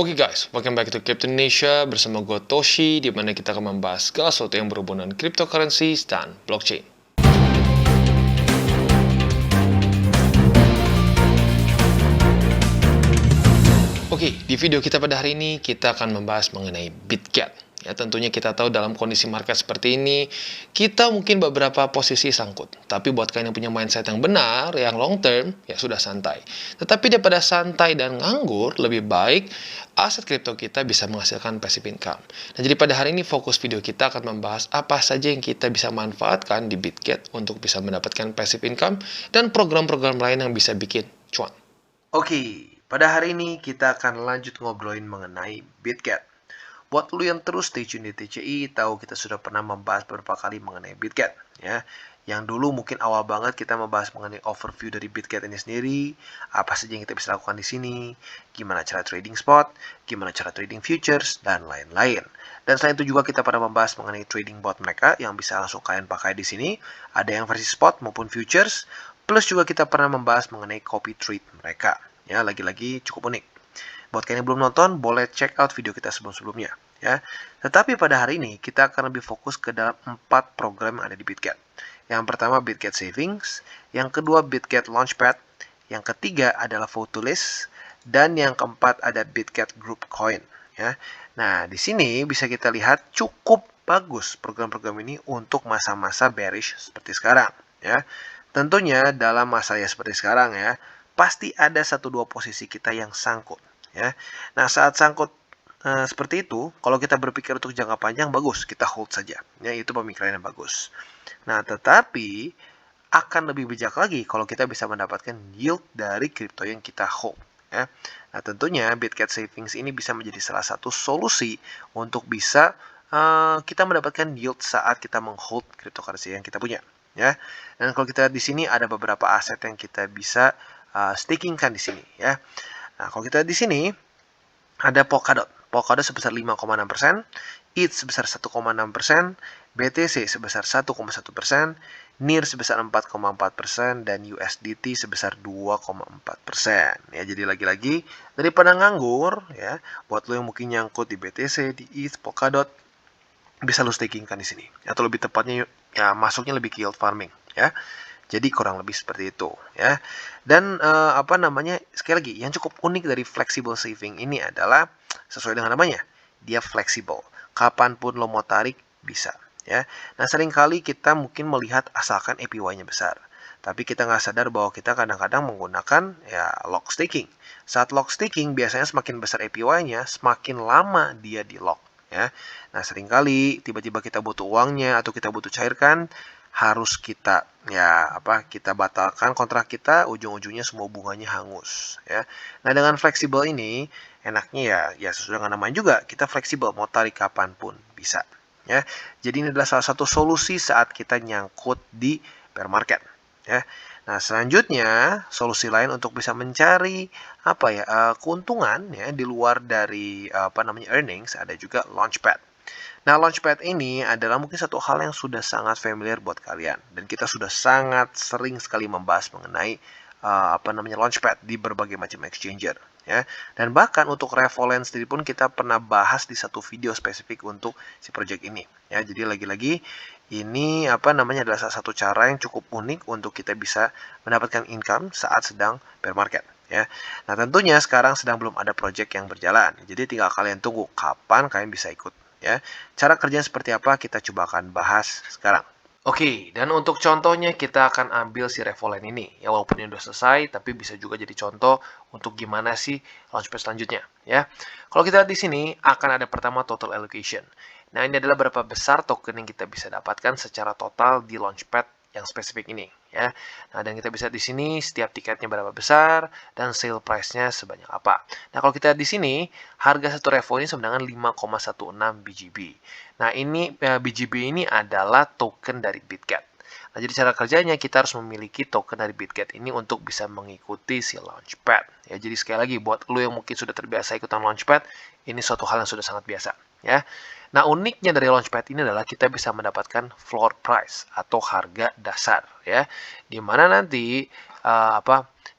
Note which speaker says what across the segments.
Speaker 1: Oke guys, welcome back to Crypto Indonesia bersama gue Toshi, di mana kita akan membahas segala sesuatu yang berhubungan dengan cryptocurrency dan blockchain. Oke, di video kita pada hari ini kita akan membahas mengenai BitGet. Ya, tentunya kita tahu dalam kondisi market seperti ini, kita mungkin beberapa posisi sangkut. Tapi buat kalian yang punya mindset yang benar, yang long term, ya sudah santai. Tetapi daripada santai dan nganggur, lebih baik aset kripto kita bisa menghasilkan passive income. Nah, jadi pada hari ini fokus video kita akan membahas apa saja yang kita bisa manfaatkan di BitGet untuk bisa mendapatkan passive income dan program-program lain yang bisa bikin cuan.
Speaker 2: Oke, pada hari ini kita akan lanjut ngobrolin mengenai BitGet. Buat lu yang terus stay tune di TCI, tahu kita sudah pernah membahas beberapa kali mengenai BitGet, ya. Yang dulu mungkin awal banget kita membahas mengenai overview dari BitGet ini sendiri, apa saja yang kita bisa lakukan di sini, gimana cara trading spot, gimana cara trading futures, dan lain-lain. Dan selain itu juga kita pernah membahas mengenai trading bot mereka yang bisa langsung kalian pakai di sini, ada yang versi spot maupun futures, plus juga kita pernah membahas mengenai copy trade mereka. Ya, lagi-lagi cukup unik. Buat kalian yang belum nonton, boleh check out video kita sebelum-sebelumnya. Ya. Tetapi pada hari ini, kita akan lebih fokus ke dalam 4 program yang ada di BitGet. Yang pertama, BitGet Savings. Yang kedua, BitGet Launchpad. Yang ketiga adalah Photolist. Dan yang keempat ada BitGet Group Coin. Ya. Nah, di sini bisa kita lihat cukup bagus program-program ini untuk masa-masa bearish seperti sekarang. Ya. Tentunya dalam masa ya seperti sekarang ya, pasti ada 1-2 posisi kita yang sangkut. Ya. Nah, saat sangkut seperti itu, kalau kita berpikir untuk jangka panjang, bagus, kita hold saja. Ya, itu pemikiran yang bagus. Nah, tetapi akan lebih bijak lagi kalau kita bisa mendapatkan yield dari kripto yang kita hold. Ya. Nah, tentunya BitGet Savings ini bisa menjadi salah satu solusi untuk bisa kita mendapatkan yield saat kita menghold cryptocurrency yang kita punya. Ya. Dan kalau kita lihat di sini ada beberapa aset yang kita bisa stakingkan di sini. Ya. Nah, kalau kita di sini ada Polkadot. Polkadot sebesar 5,6%, ETH sebesar 1,6%, BTC sebesar 1,1%, NIR sebesar 4,4%, dan USDT sebesar 2,4%. Ya, jadi lagi-lagi daripada nganggur, ya, buat lo yang mungkin nyangkut di BTC, di ETH, Polkadot, bisa lo stakingkan di sini. Atau lebih tepatnya, ya, masuknya lebih ke yield farming, ya. Jadi kurang lebih seperti itu, ya. Dan sekali lagi yang cukup unik dari flexible saving ini adalah sesuai dengan namanya, dia fleksibel. Kapanpun lo mau tarik bisa, ya. Nah, seringkali kita mungkin melihat asalkan APY-nya besar, tapi kita nggak sadar bahwa kita kadang-kadang menggunakan ya lock staking. Saat lock staking biasanya semakin besar APY-nya, semakin lama dia di lock, ya. Nah, seringkali tiba-tiba kita butuh uangnya atau kita butuh cairkan, harus kita kita batalkan kontrak kita, ujung-ujungnya semua bunganya hangus, ya. Nah, dengan fleksibel ini enaknya ya sesuai dengan namanya juga, kita fleksibel, mau tarik kapanpun bisa, ya. Jadi ini adalah salah satu solusi saat kita nyangkut di bear market, ya. Nah, selanjutnya solusi lain untuk bisa mencari keuntungan ya di luar dari earnings, ada juga Launchpad. Nah, Launchpad ini adalah mungkin satu hal yang sudah sangat familiar buat kalian, dan kita sudah sangat sering sekali membahas mengenai Launchpad di berbagai macam exchanger, ya. Dan bahkan untuk Revoland sendiri pun kita pernah bahas di satu video spesifik untuk si project ini, ya. Jadi lagi-lagi ini adalah salah satu cara yang cukup unik untuk kita bisa mendapatkan income saat sedang bear market, ya. Nah, tentunya sekarang sedang belum ada project yang berjalan, jadi tinggal kalian tunggu kapan kalian bisa ikut, ya. Cara kerja seperti apa kita coba akan bahas sekarang. Oke, dan untuk contohnya kita akan ambil si Revoland ini. Ya, walaupun ini udah selesai, tapi bisa juga jadi contoh untuk gimana sih Launchpad selanjutnya, ya. Kalau kita lihat di sini akan ada pertama total allocation. Nah, ini adalah berapa besar token yang kita bisa dapatkan secara total di Launchpad yang spesifik ini, ya. Nah, dan kita bisa di sini setiap tiketnya berapa besar dan sale price-nya sebanyak apa. Nah, kalau kita lihat di sini, harga satu Revo ini sama dengan 5,16 BGB. Nah, ini BGB ini adalah token dari BitGet. Nah, jadi cara kerjanya kita harus memiliki token dari BitGet ini untuk bisa mengikuti si Launchpad. Ya, jadi sekali lagi buat lo yang mungkin sudah terbiasa ikutan Launchpad, ini suatu hal yang sudah sangat biasa, ya. Nah, uniknya dari Launchpad ini adalah kita bisa mendapatkan floor price atau harga dasar, ya. Di mana nanti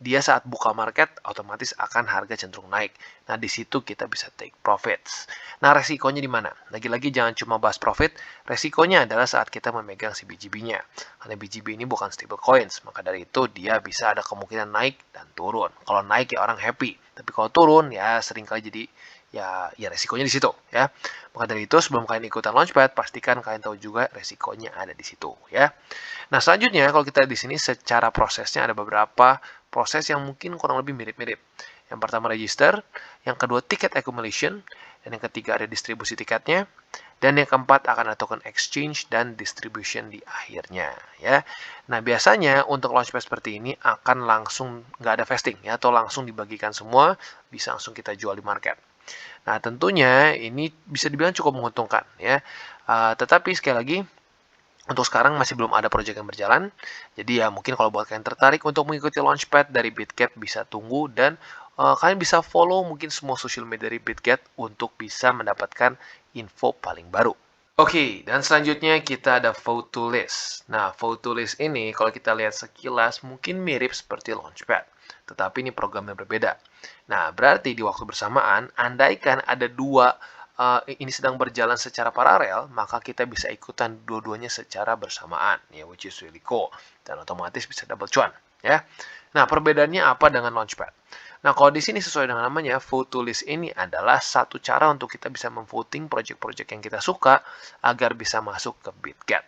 Speaker 2: dia saat buka market otomatis akan harga cenderung naik. Nah, di situ kita bisa take profits. Nah, resikonya di mana? Lagi-lagi jangan cuma bahas profit, resikonya adalah saat kita memegang si BGB-nya. Karena BGB ini bukan stable coins, maka dari itu dia bisa ada kemungkinan naik dan turun. Kalau naik ya orang happy, tapi kalau turun ya seringkali jadi ya resikonya di situ ya. Maka dari itu sebelum kalian ikutan Launchpad, pastikan kalian tahu juga resikonya ada di situ ya. Nah, selanjutnya kalau kita di sini secara prosesnya ada beberapa proses yang mungkin kurang lebih mirip-mirip. Yang pertama register, yang kedua ticket accumulation, dan yang ketiga ada distribusi tiketnya, dan yang keempat akan ada token exchange dan distribution di akhirnya ya. Nah, biasanya untuk Launchpad seperti ini akan langsung nggak ada vesting ya, atau langsung dibagikan semua, bisa langsung kita jual di market. Nah, tentunya ini bisa dibilang cukup menguntungkan ya. Tetapi sekali lagi untuk sekarang masih belum ada proyek yang berjalan. Jadi ya mungkin kalau buat kalian tertarik untuk mengikuti Launchpad dari BitGet bisa tunggu dan kalian bisa follow mungkin semua social media dari BitGet untuk bisa mendapatkan info paling baru. Oke, dan selanjutnya kita ada photo list. Nah, photo list ini kalau kita lihat sekilas mungkin mirip seperti Launchpad, tetapi ini programnya berbeda. Nah, berarti di waktu bersamaan, andaikan ada dua ini sedang berjalan secara paralel, maka kita bisa ikutan dua-duanya secara bersamaan, ya, which is really cool. Dan otomatis bisa double cuan, ya. Nah, perbedaannya apa dengan Launchpad? Nah, kalau di sini sesuai dengan namanya, photo list ini adalah satu cara untuk kita bisa memvoting project-project yang kita suka agar bisa masuk ke BitGet.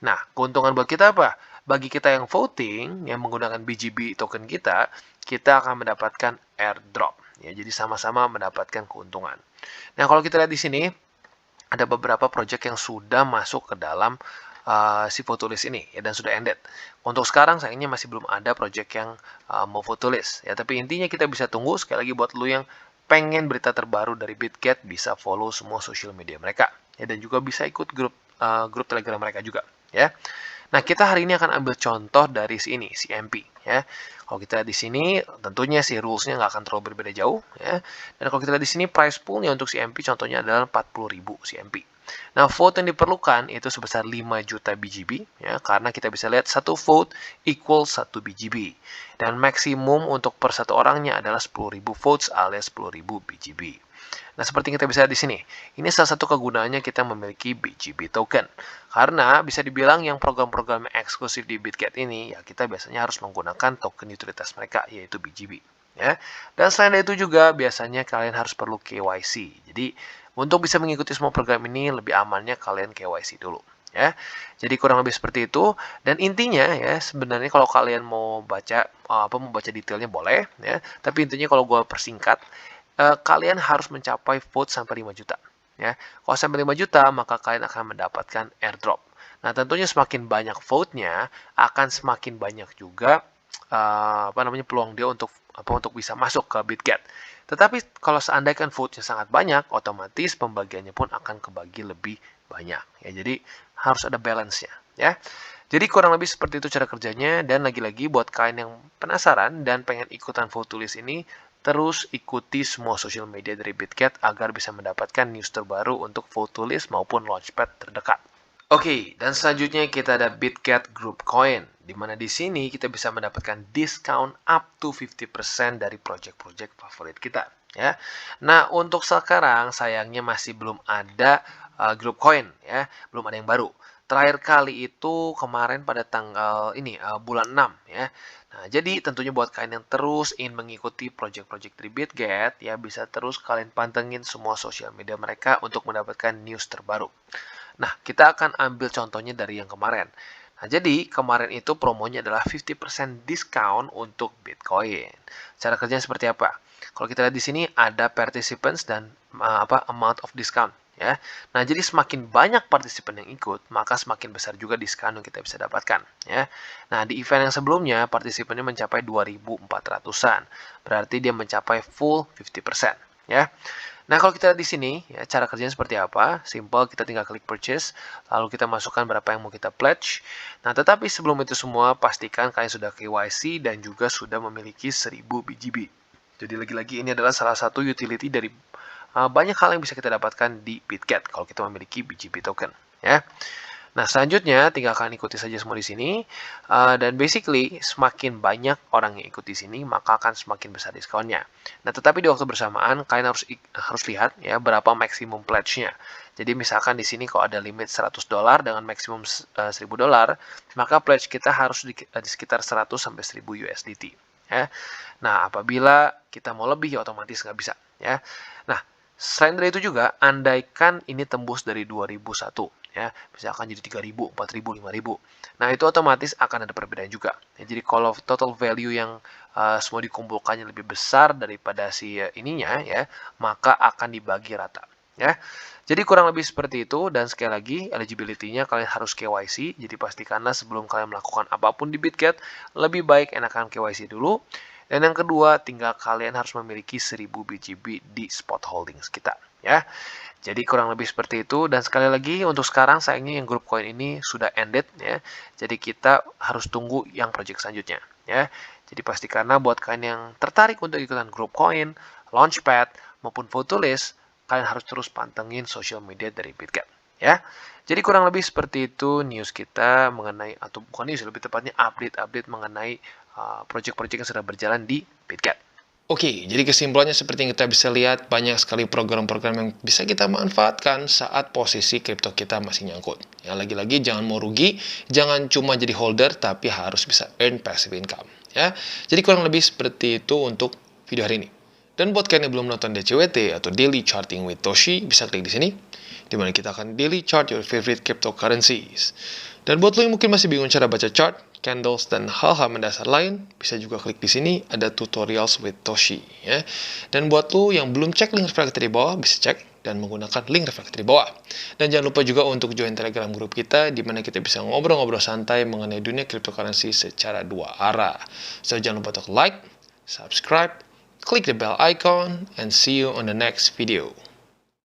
Speaker 2: Nah, keuntungan buat kita apa? Bagi kita yang voting, yang menggunakan BGB token kita, kita akan mendapatkan airdrop. Ya, jadi sama-sama mendapatkan keuntungan. Nah, kalau kita lihat di sini, ada beberapa project yang sudah masuk ke dalam si photolist ini ya, dan sudah ended. Untuk sekarang sayangnya masih belum ada project yang mau photolist ya, tapi intinya kita bisa tunggu. Sekali lagi buat lu yang pengen berita terbaru dari BitGet bisa follow semua social media mereka ya, dan juga bisa ikut grup Telegram mereka juga ya. Nah, kita hari ini akan ambil contoh dari sini, CMP ya. Kalau kita lihat di sini, tentunya si rules-nya nggak akan terlalu berbeda jauh ya. Dan kalau kita lihat di sini price pool-nya untuk CMP contohnya adalah 40.000 CMP. Nah, vote yang diperlukan itu sebesar 5 juta BGB ya, karena kita bisa lihat satu vote equal 1 BGB. Dan maksimum untuk per satu orangnya adalah 10.000 votes alias 10.000 BGB. Nah, seperti yang kita bisa lihat di sini, ini salah satu kegunaannya kita memiliki BGB token. Karena bisa dibilang yang program-program eksklusif di BitGet ini, ya kita biasanya harus menggunakan token utilitas mereka, yaitu BGB. Ya. Dan selain itu juga biasanya kalian harus perlu KYC. Jadi, untuk bisa mengikuti semua program ini, lebih amannya kalian KYC dulu. Ya, jadi kurang lebih seperti itu. Dan intinya ya sebenarnya kalau kalian mau baca mau baca detailnya boleh ya. Tapi intinya kalau gue persingkat, kalian harus mencapai vote sampai 5 juta. Ya, kalau sampai 5 juta, maka kalian akan mendapatkan airdrop. Nah, tentunya semakin banyak vote-nya, akan semakin banyak juga peluang dia untuk bisa masuk ke BitGet. Tetapi kalau seandainya vote-nya sangat banyak, otomatis pembagiannya pun akan kebagi lebih banyak. Ya, jadi harus ada balance-nya. Ya. Jadi kurang lebih seperti itu cara kerjanya. Dan lagi-lagi buat kalian yang penasaran dan pengen ikutan Photolist ini, terus ikuti semua social media dari BitGet agar bisa mendapatkan news terbaru untuk Photolist maupun Launchpad terdekat. Oke, dan selanjutnya kita ada BitGet Group Coin, di mana di sini kita bisa mendapatkan diskon up to 50% dari project-project favorit kita. Ya, nah untuk sekarang sayangnya masih belum ada Group Coin, ya, belum ada yang baru. Terakhir kali itu kemarin pada tanggal ini bulan 6 ya. Nah, jadi tentunya buat kalian yang terus ingin mengikuti project-project dari BitGet ya, bisa terus kalian pantengin semua sosial media mereka untuk mendapatkan news terbaru. Nah, kita akan ambil contohnya dari yang kemarin. Nah, jadi kemarin itu promonya adalah 50% discount untuk Bitcoin. Cara kerjanya seperti apa? Kalau kita lihat di sini ada participants dan amount of discount ya. Nah, jadi semakin banyak partisipan yang ikut, maka semakin besar juga diskon yang kita bisa dapatkan ya. Nah, di event yang sebelumnya partisipannya mencapai 2.400-an. Berarti dia mencapai full 50% ya. Nah, kalau kita lihat di sini, ya, cara kerjanya seperti apa? Simple, kita tinggal klik purchase, lalu kita masukkan berapa yang mau kita pledge. Nah, tetapi sebelum itu semua, pastikan kalian sudah KYC dan juga sudah memiliki 1000 BGB. Jadi lagi-lagi ini adalah salah satu utility dari banyak hal yang bisa kita dapatkan di BitGet kalau kita memiliki BGB token. Ya. Nah, selanjutnya tinggal kalian ikuti saja semua di sini. Dan basically, semakin banyak orang yang ikut di sini, maka akan semakin besar diskonnya. Nah, tetapi di waktu bersamaan, kalian harus lihat ya berapa maksimum pledge-nya. Jadi misalkan di sini kalau ada limit $100 dengan maksimum $1.000, maka pledge kita harus di sekitar 100 sampai 1000 USDT. Ya. Nah, apabila kita mau lebih, ya otomatis nggak bisa. Ya. Nah, selain dari itu juga, andaikan ini tembus dari 2001, ya, misalkan jadi 3.000, 4.000, 5.000. Nah, itu otomatis akan ada perbedaan juga. Ya, jadi kalau total value yang semua dikumpulkannya lebih besar daripada si ininya, ya, maka akan dibagi rata. Ya, jadi kurang lebih seperti itu. Dan sekali lagi, eligibility-nya kalian harus KYC. Jadi pastikanlah sebelum kalian melakukan apapun di BitGet, lebih baik enakan KYC dulu. Dan yang kedua, tinggal kalian harus memiliki 1000 BGB di spot holdings kita. Ya, jadi kurang lebih seperti itu. Dan sekali lagi untuk sekarang sayangnya yang grup coin ini sudah ended ya. Jadi kita harus tunggu yang project selanjutnya ya. Jadi pastikanlah buat kalian yang tertarik untuk ikutan grup coin, launchpad maupun photolist, kalian harus terus pantengin social media dari BitGet ya. Jadi kurang lebih seperti itu news kita mengenai, atau bukan news, lebih tepatnya update-update mengenai project-project yang sedang berjalan di BitGet.
Speaker 1: Oke, jadi kesimpulannya seperti yang kita bisa lihat, banyak sekali program-program yang bisa kita manfaatkan saat posisi kripto kita masih nyangkut. Ya, lagi-lagi jangan mau rugi, jangan cuma jadi holder, tapi harus bisa earn passive income. Ya, jadi kurang lebih seperti itu untuk video hari ini. Dan buat kalian yang belum nonton DCWT atau Daily Charting with Toshi, bisa klik di sini, di mana kita akan daily chart your favorite cryptocurrencies. Dan buat lo yang mungkin masih bingung cara baca chart, candles, dan hal-hal mendasar lain, bisa juga klik di sini, ada tutorials with Toshi. Ya. Dan buat lo yang belum cek link reflektor di bawah, bisa cek dan menggunakan link reflektor di bawah. Dan jangan lupa juga untuk join Telegram grup kita, di mana kita bisa ngobrol-ngobrol santai mengenai dunia cryptocurrency secara dua arah. So, jangan lupa untuk like, subscribe, click the bell icon, and see you on the next video.